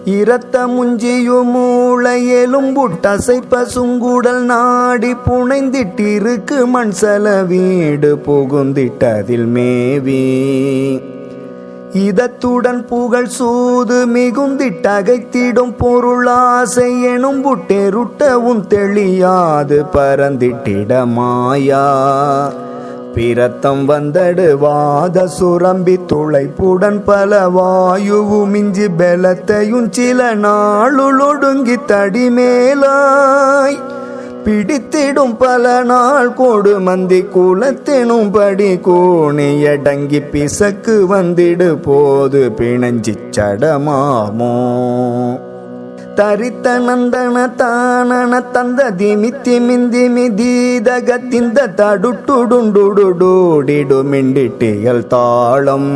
இரத்த முஞ்சியும் மூளை எலும்புட்டசை பசுங்குடல் நாடி புனைந்திட்டிருக்கு மண்சல வீடு புகுந்திட்டதில் மேவி இதத்துடன் புகழ் சூது மிகுந்திட்டகைத்திடும் பொருளாசை எனும் புட்டெருட்டவும் தெளியாது பரந்திட்டிட மாயா பிரத்தம் வந்தடுவாத சுரம்பி துளைப்புடன் பல வாயுவும் மிஞ்சி பலத்தையும் சில நாளுளொடுங்கி தடிமேலாய் பிடித்திடும் பல நாள் கோடு மந்தி குலத்தினும் படி கோணியடங்கி பிசக்கு வந்திடு போது பிணஞ்சி சடமாமோ தரித்த நந்தன தானன தந்த திமித்தி மிந்திமி தீதகத்திந்த தடுட்டுடுண்டுடுடோடிடு மிண்டிட்டியல் தாளம்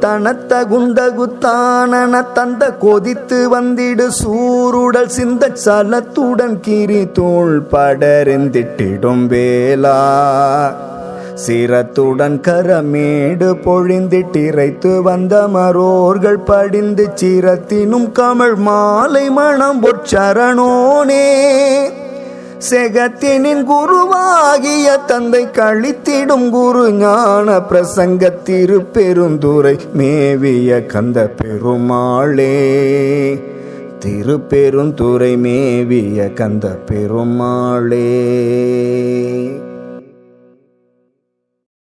தனத்த குந்தகுத்தானன தந்த கொதித்து வந்திடு சூருடல் சிந்த சலத்துடன் கிரி தோள் படரிந்திட்டிடும் வேலா சிரத்துடன் கரமேடு பொழிந்திட்டிரைத்து வந்த மரோர்கள் படிந்து சிரத்தினும் கமழ் மாலை மணம் பொற்சரணோனே செகத்தினின் குருவாகிய தந்தை கழித்திடும் குரு ஞான பிரசங்க திருப்பெருந்துரை மேவிய கந்த பெருமாளே திருப்பெருந்துரை மேவிய கந்த பெருமாளே.